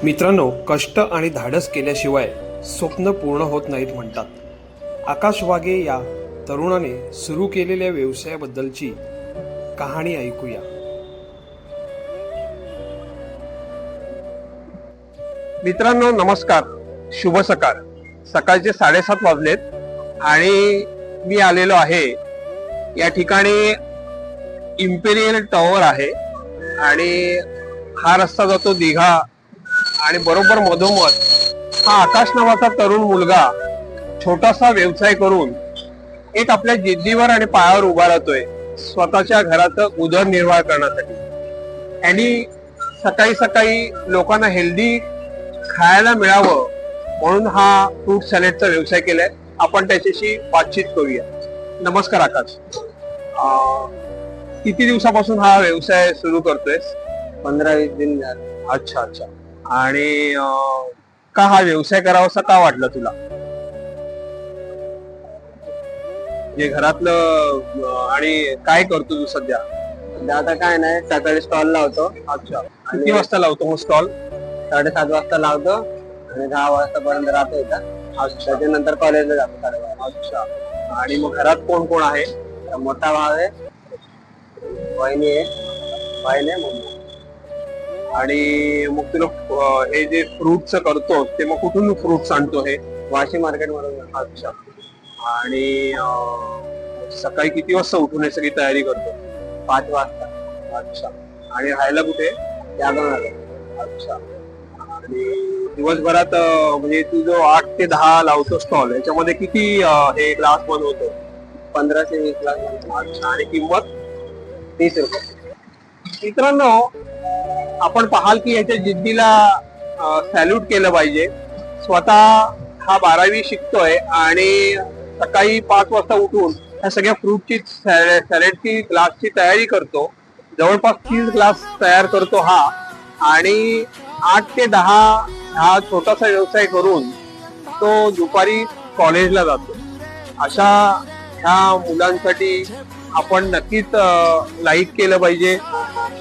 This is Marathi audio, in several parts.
मित्रांनो, कष्ट आणि धाडस केल्याशिवाय स्वप्न पूर्ण होत नाहीत म्हणतात. आकाश वागे या तरुणाने सुरू केलेल्या व्यवसायाबद्दलची कहाणी ऐकूया. मित्रांनो नमस्कार, शुभ सकाळ. सकाळचे 7:30 वाजलेत आणि मी आलेलो आहे या ठिकाणी. इम्पेरियल टॉवर आहे आणि हा रस्ता जातो दिघा आणि बरोबर मधोमध हा आकाश नावाचा तरुण मुलगा छोटासा व्यवसाय करून एक आपल्या जिद्दीवर आणि पायावर उभा राहतोय स्वतःच्या घराचं उदरनिर्वाह करण्यासाठी. आणि सकाळी सकाळी लोकांना हेल्दी खायला मिळावं म्हणून हा फ्रूट सॅलेडचा व्यवसाय केलाय. आपण त्याच्याशी बातचीत करूया. नमस्कार आकाश, किती दिवसापासून हा व्यवसाय सुरू करतोय? 15-20 दिन झाले. अच्छा अच्छा. आणि का हा व्यवसाय करावासा का वाटला तुला? म्हणजे घरातलं आणि काय करतो तू सध्या? आता काय नाही, सकाळी स्टॉल लावतो. अच्छा. किती वाजता लावतो मग स्टॉल? 7:30 वाजता लावतो आणि 10 वाजतापर्यंत राहतो इथं. त्याच्यानंतर कॉलेजला जातो 12:30. अच्छा. आणि मग घरात कोण कोण आहे? मोठा भाव आहे, वहिनी आहे, मम्मी. आणि मग तुला हे जे फ्रुट्स करतो ते मग कुठून फ्रुट्स आणतो हे? वाशी मार्केट मधून. अच्छा. आणि सकाळी किती वाजता उठून हे सगळी तयारी करतो? 5 वाजता. अच्छा. आणि राहायला कुठे? त्यातून आलो. अच्छा. आणि दिवसभरात म्हणजे तू जो 8 ते 10 लावतो स्टॉल, याच्यामध्ये किती हे ग्लास बनवतो? 15 ते 20 लाख. अच्छा. आणि किंमत? 30 रुपये. मित्रांनो, आपण पाहाल की याच्या जिद्दीला सॅल्यूट केलं पाहिजे. स्वतः हा 12वी शिकतोय आणि सकाळी 5 वाजता उठून ह्या सगळ्या फ्रूटची सॅलेडची ग्लासची तयारी करतो. जवळपास 30 ग्लास तयार करतो हा. आणि 8 ते 10 हा छोटासा व्यवसाय करून तो दुपारी कॉलेजला जातो. अशा ह्या मुलांसाठी आपण नक्कीच लाईक केलं पाहिजे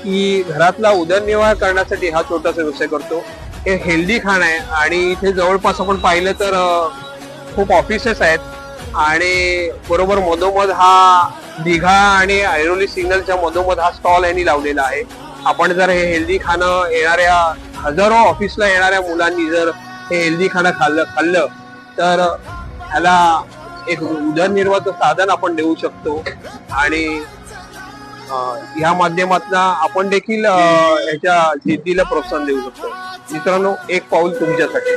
की घरातला उदरनिर्वाह करण्यासाठी हा छोटासा व्यवसाय करतो. हे हेल्दी खाणं आहे आणि इथे जवळपास आपण पाहिलं तर खूप ऑफिसेस आहेत आणि बरोबर मधोमध हा दिघा आणि ऐरोली सिग्नलच्या मधोमध हा स्टॉल यांनी लावलेला आहे. आपण जर हे हेल्दी खाणं येणाऱ्या हजारो ऑफिसला येणाऱ्या मुलांनी जर हे हेल्दी खाणं खाल्लं तर ह्याला एक उदरनिर्वाहाचं साधन आपण देऊ शकतो. आणि ह्या माध्यमातून आपण देखील ह्याच्या जिद्दीला प्रोत्साहन देऊ शकतो. मित्रांनो, एक पाऊल तुमच्यासाठी.